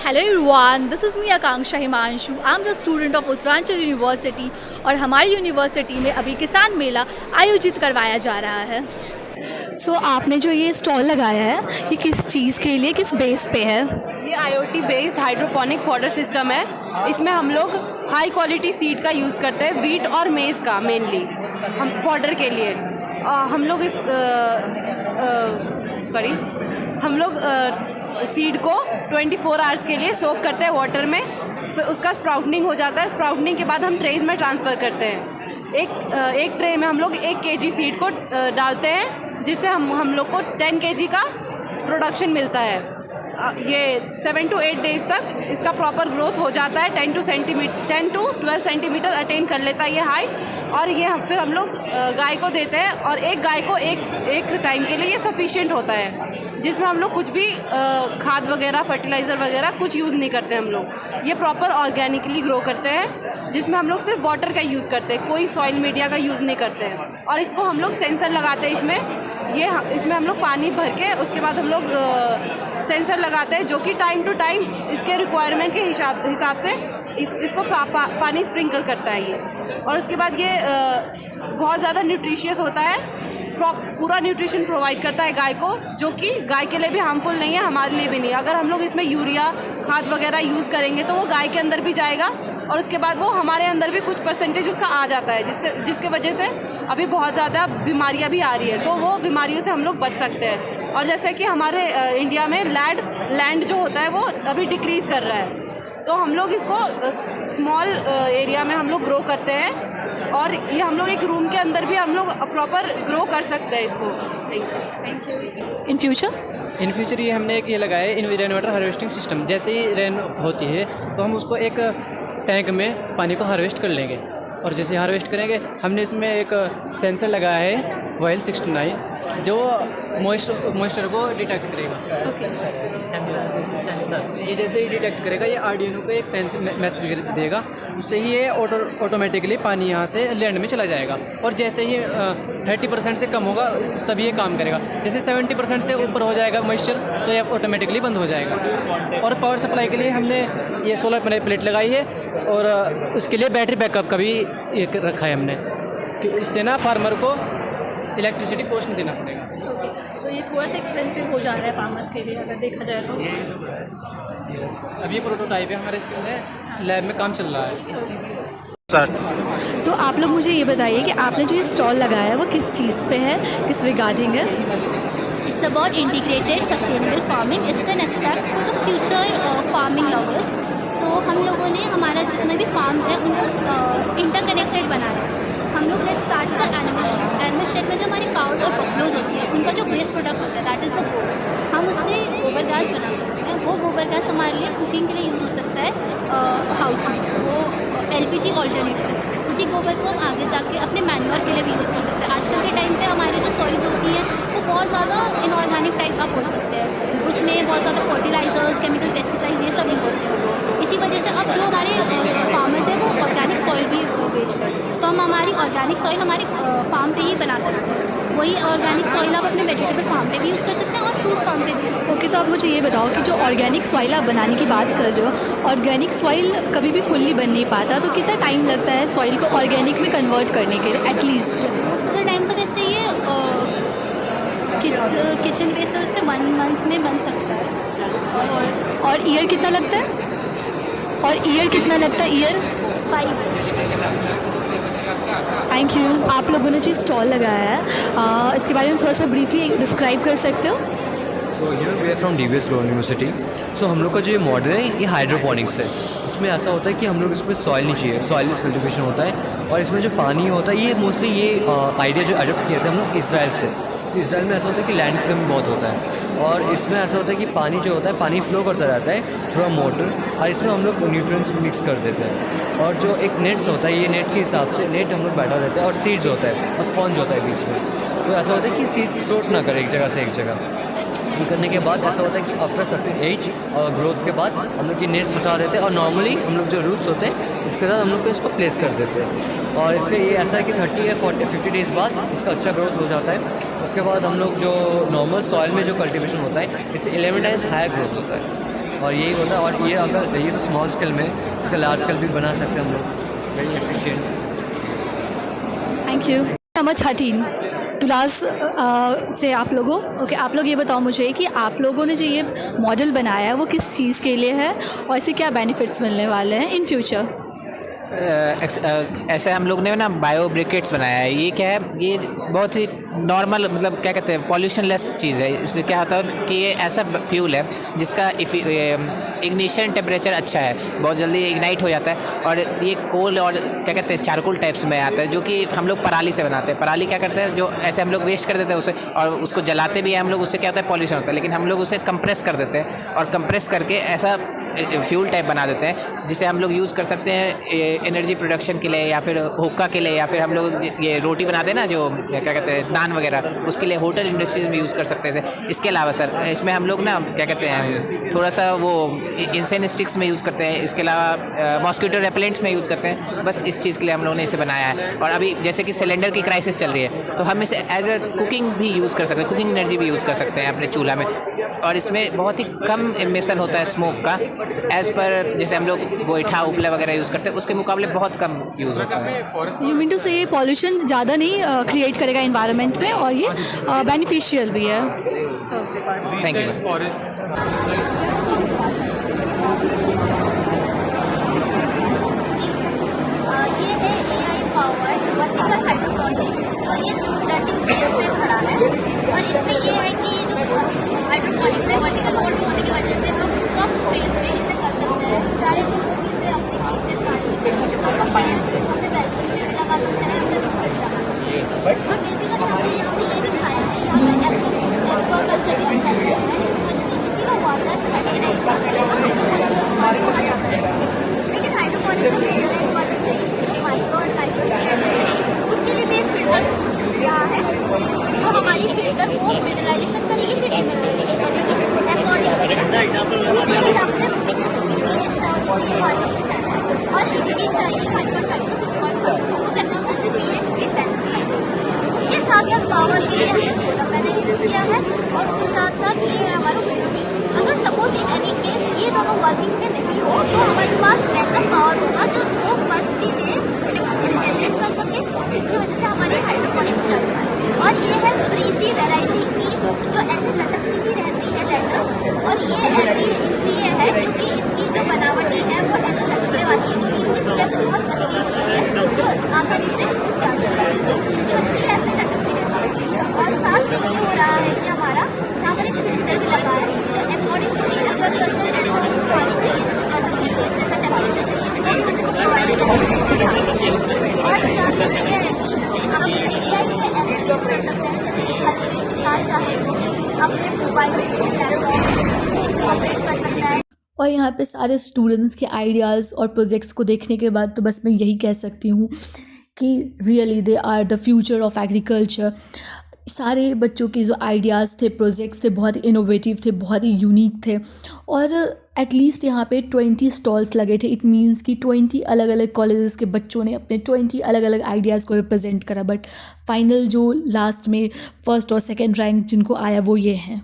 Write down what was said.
Hello everyone, this is me Akanksha Himanshu. I'm the student of Uttaranchal university और हमारी university में अभी किसान मेला आयोजित करवाया जा रहा है। आपने जो ये स्टॉल लगाया है ये किस चीज़ के लिए, किस बेस पे है? ये IoT based hydroponic fodder system है। इसमें हम लोग हाई क्वालिटी सीड का यूज़ करते हैं, वीट और मेज़ का मेनली हम फॉडर के लिए। हम लोग सीड को 24 आवर्स के लिए सोक करते हैं वाटर में, फिर उसका स्प्राउटनिंग हो जाता है। स्प्राउटनिंग के बाद हम ट्रेज में ट्रांसफ़र करते हैं। एक ट्रे में हम लोग 1 kg सीड को डालते हैं, जिससे हम लोग को 10 kg का प्रोडक्शन मिलता है। ये 7 to 8 डेज़ तक इसका प्रॉपर ग्रोथ हो जाता है। 10 to 12 सेंटीमीटर अटेन कर लेता है ये हाइट। और ये फिर हम लोग गाय को देते हैं, और एक गाय को एक टाइम के लिए ये सफिशिएंट होता है, जिसमें हम लोग कुछ भी खाद वगैरह, फर्टिलाइज़र वगैरह कुछ यूज़ नहीं करते। हम लोग ये प्रॉपर ऑर्गेनिकली ग्रो करते हैं, जिसमें हम लोग सिर्फ वाटर का यूज़ करते हैं, कोई सॉइल मीडिया का यूज़ नहीं करते हैं। और इसको हम लोग सेंसर लगाते हैं इसमें हम लोग पानी भर के, उसके बाद हम लोग सेंसर लगाते हैं, जो कि टाइम टू टाइम इसके रिक्वायरमेंट के हिसाब से इसको पानी स्प्रिंकल करता है ये। और उसके बाद ये बहुत ज़्यादा न्यूट्रिशियस होता है, पूरा न्यूट्रिशन प्रोवाइड करता है गाय को, जो कि गाय के लिए भी हार्मफुल नहीं है, हमारे लिए भी नहीं। अगर हम लोग इसमें यूरिया खाद वगैरह यूज़ करेंगे तो वो गाय के अंदर भी जाएगा, और उसके बाद वो हमारे अंदर भी कुछ परसेंटेज उसका आ जाता है, जिसके वजह से अभी बहुत ज़्यादा बीमारियां भी आ रही है, तो वो बीमारियों से हम लोग बच सकते हैं। और जैसे कि हमारे इंडिया में लैंड जो होता है वो अभी डिक्रीज़ कर रहा है, तो हम लोग इसको स्मॉल एरिया में हम लोग ग्रो करते हैं, और ये हम लोग एक रूम के अंदर भी हम लोग प्रॉपर ग्रो कर सकते हैं इसको। Thank you. इन फ्यूचर ये हमने एक ये लगाया है रेन वाटर हार्वेस्टिंग सिस्टम। जैसे ही रेन होती है तो हम उसको एक टैंक में पानी को हार्वेस्ट कर लेंगे, और जैसे हार्वेस्ट करेंगे हमने इसमें एक सेंसर लगाया है वाइल 69, जो मॉइस्चर को डिटेक्ट करेगा। सेंसर ये जैसे ही डिटेक्ट करेगा, ये आर्डिनो को एक मैसेज देगा, उससे ही ये ऑटोमेटिकली पानी यहाँ से लैंड में चला जाएगा। और जैसे ही 30% से कम होगा तभी ये काम करेगा। जैसे 70% से ऊपर हो जाएगा मॉइस्चर, तो ये ऑटोमेटिकली बंद हो जाएगा। और पावर सप्लाई के लिए हमने ये सोलर प्लेट लगाई है, और उसके लिए बैटरी बैकअप का भी एक रखा है हमने, कि इससे ना फार्मर को इलेक्ट्रिसिटी कॉस्ट नहीं देना पड़ेगा। तो ये थोड़ा सा एक्सपेंसिव हो जा रहा है फार्मर्स के लिए अगर देखा जाए तो। अभी प्रोटोटाइप है, हमारे इसके लैब में काम चल रहा है। तो आप लोग मुझे ये बताइए कि आपने जो ये स्टॉल लगाया है वो किस चीज़ पे है, किस रिगार्डिंग है? It's about integrated sustainable farming. It's an aspect for the future farming lovers. So हम लोगों ने हमारा जितने भी फार्म्स हैं उनको इंटरकनेक्टेड बनाया है। हम लोग let's start the animal shed में जो हमारी काउज और बफलोज होती हैं, उनका जो वेस्ट प्रोडक्ट होता है दैट इज़ द गोबर। हम उससे गोबर गैस बना सकते हैं। वो गोबर गैस हमारे लिए कुकिंग के लिए यूज़ हो सकता है हाउस में, वो LPG ऑल्टरनेटिव। उसी गोबर को हम आगे जाके अपने मैन्योर के लिए भी यूज़ कर सकते हैं। आजकल के टाइम पे हमारी जो सॉइल्स होती हैं वो बहुत ज़्यादा इनऑर्गेनिक टाइप आप बोल सकते हैं, उसमें बहुत ज़्यादा फर्टिलाइजर्स, केमिकल पेस्टिसाइड्स ये सब नहीं होते हैं। इसी वजह से अब जो हमारे फार्मर्स हैं वो ऑर्गेनिक सॉइल भी बेच रहे हैं, तो हम हमारी ऑर्गेनिक सॉइल हमारे फार्म पे ही बना सकते हैं। वही ऑर्गेनिक सॉइल आप अपने वेजिटेबल फार्म पे भी यूज़ कर सकते हैं और फ्रूट फार्म पे भी यूज़। ओके, तो आप मुझे ये बताओ कि जो ऑर्गेनिक सॉइल आप बनाने की बात कर रहे हो, ऑर्गेनिक सॉइल कभी भी फुल्ली बन नहीं पाता, तो कितना टाइम लगता है सॉइल को ऑर्गेनिक में कन्वर्ट करने के लिए at least? Most of the time तो वैसे ये किचन वेस्ट से 1 month में बन सकता है। और ईयर कितना लगता है? ईयर 5। Thank you. आप लोगों ने जो स्टॉल लगाया है इसके बारे में थोड़ा सा ब्रीफली डिस्क्राइब कर सकते हो? So we are from DVS Law university. So हम लोग का जो ये मॉडल है ये हाइड्रोपोनिक्स है। इसमें ऐसा होता है कि हम लोग इसमें सॉइल नहीं चाहिए, सॉइललेस कल्टिवेशन होता है, और इसमें जो पानी होता है ये मोस्टली ये आइडिया जो अडोप्ट किया था हम लोग इसराइल से। इसराइल में ऐसा होता है कि लैंड कमी बहुत होता है, और इसमें ऐसा होता है कि पानी जो होता है पानी फ्लो करता रहता है थ्रू मोटर, और इसमें हम लोग न्यूट्रिएंट्स मिक्स कर देते हैं। और जो एक नेट्स होता है, ये नेट के हिसाब से नेट हम लोग बैठा रहता है, और सीड्स होता है और स्पॉन्ज होता है बीच में। तो ऐसा होता है कि सीड्स फ्लोट ना करे एक जगह से एक जगह। ये करने के बाद ऐसा होता है कि आफ्टर सर्टेन एज और ग्रोथ के बाद हम लोग ये नेट्स हटा देते हैं, और नॉर्मली हम लोग जो रूट्स होते हैं इसके साथ हम लोग इसको प्लेस कर देते हैं। और इसका ये ऐसा है कि 30 या 50 डेज़ बाद इसका अच्छा ग्रोथ हो जाता है। उसके बाद हम लोग जो नॉर्मल सॉइल में जो कल्टीवेशन होता है इससे 11 टाइम्स हायर ग्रोथ होता है। और यही होता है। और ये अगर ये तो स्मॉल स्केल में, इसका लार्ज स्केल भी बना सकते हैं हम लोग। It's very efficient. Thank you. Number 13 तुलास से आप लोगों, ओके, आप लोग ये बताओ मुझे कि आप लोगों ने जो ये मॉडल बनाया है वो किस चीज़ के लिए है और इससे क्या बेनिफिट्स मिलने वाले हैं इन फ्यूचर? ऐसे हम लोग ने ना बायो ब्रिकेट्स बनाया है। ये क्या है, ये बहुत ही नॉर्मल, मतलब क्या कहते हैं, पॉल्यूशन लेस चीज़ है। इसमें क्या होता है कि ये ऐसा फ्यूल है जिसका इग्निशन टेम्परेचर अच्छा है, बहुत जल्दी इग्नाइट हो जाता है। और ये कोल और क्या कहते हैं चारकोल टाइप्स में आता है, जो कि हम लोग पराली से बनाते हैं। पराली क्या करते हैं, जो ऐसे हम लोग वेस्ट कर देते हैं उसे, और उसको जलाते भी हैं हम लोग, उससे क्या होता है पॉल्यूशन होता है। लेकिन हम लोग उसे कंप्रेस कर देते हैं और कंप्रेस करके ऐसा फ्यूल टाइप बना देते हैं जिसे हम लोग यूज़ कर सकते हैं एनर्जी प्रोडक्शन के लिए, या फिर हुक्का के लिए, या फिर हम लोग ये रोटी बनाते हैं ना जो क्या कहते हैं नान वगैरह, उसके लिए होटल इंडस्ट्रीज़ में यूज़ कर सकते हैं। इसके अलावा सर इसमें हम लोग ना क्या कहते हैं थोड़ा सा वो इंसेन स्टिक्स में यूज़ करते हैं। इसके अलावा मॉस्किटो रेपेलेंट्स में यूज़ करते हैं। बस इस चीज़ के लिए हम लोगों ने इसे बनाया है। और अभी जैसे कि सिलेंडर की क्राइसिस चल रही है, तो हम इसे एज ए कुकिंग भी यूज़ कर सकते हैं, कुकिंग एनर्जी भी यूज़ कर सकते हैं अपने चूल्हा में। और इसमें बहुत ही कम एमिशन होता है स्मोक का, एज़ पर जैसे हम लोग गोईठा उपला वगैरह यूज़ करते हैं उसके मुकाबले बहुत कम यूज़ होता है। यू मीन टू से ये पॉल्यूशन ज़्यादा नहीं क्रिएट करेगा इन्वायरमेंट में और ये बेनिफिशियल भी है। Thank you. ये है AI पावर्ड वर्टिकल हाइड्रोपोनिक्स। तो ये फ्लटिंग बेस पे खड़ा है और इसमें ये है कि ये जो हाइड्रोपोनिक्स है वर्टिकल मोड में होने की वजह से हम कम स्पेस में इसे कर सकते हैं। चाहे तो हम इसे अपने किचन गार्डन अपने बैल्कनी में भी लगा सकते हैं, अपने रूम में भी लगा सकते हैं। और बेसिकली हमने यहाँ पे ये दिखाया है, यहाँ पर एक्वाकल्चर भी हम करते हैं, इसी का वाटर लेकिन हाइड्रोपोनिक्स में वाटर चाहिए जो माइक्रो और माइक्रो, उसके लिए भी एक फिल्टर यहाँ है जो हमारी फिल्टर को मिनरलाइजेशन करेगी, फिर डिमिनरलाइजेशन करेगी अकॉर्डिंग हिसाब से अच्छा होनी चाहिए पानी की स्टैंडर्ड, और इसकी चाहिए 5.5 to 6.5, तो उस अकॉर्डिंग से pH भी बैलेंस करेगी। उसके साथ साथ पावर के लिए हमने सोलर पैनल यूज़ किया है और उसके साथ साथ ये है हमारा बिजली। अगर सपोज इन एनी केस ये दोनों वर्किंग में नहीं हो तो हमारे पास बैकअप पावर होगा जो 2 मंथ के लिए इलेक्ट्रिसिटी जनरेट कर सके, इसकी वजह से हमारी हाइड्रोपोनिक्स चल रहा है। और ये है फ्रीजी वैरायटी की जो ऐसे लटकती ही रहती है लेटर्स, और ये ऐसी इसलिए है क्योंकि इसकी जो बनावटी है वो ऐसे लटकने वाली है, क्योंकि इसकी स्टेप्स बहुत पतली होती है जो आसानी से जाती है, इसकी वजह से ऐसे लटकती रहती है। और साथ में ये हो रहा है कि हमारा यहाँ पर एक फिल्टर भी लगा है जो अकॉर्डिंग टू दी एग्रीकल्चर जैसा हमको पानी चाहिए, जैसा pH जैसा टेम्परेचर चाहिए, और साथ में ये है कि हम AI में ऐसे यूज़ कर सकते हैं जैसे घर में इंसान चाहे तो अपने मोबाइल से लैपटॉप ऑपरेट कर सकता है। और यहाँ पे सारे स्टूडेंट्स के आइडियाज़ और प्रोजेक्ट्स को देखने के बाद तो बस मैं यही कह सकती हूँ कि really they are the future of agriculture. सारे बच्चों के जो आइडियाज़ थे, प्रोजेक्ट्स थे, बहुत ही इनोवेटिव थे, बहुत ही यूनिक थे। और एटलीस्ट यहाँ पे 20 स्टॉल्स लगे थे। इट मीन्स कि 20 अलग अलग कॉलेजेस के बच्चों ने अपने 20 अलग अलग आइडियाज़ को रिप्रेजेंट करा। बट फाइनल जो लास्ट में फर्स्ट और सेकंड रैंक जिनको आया वो ये हैं।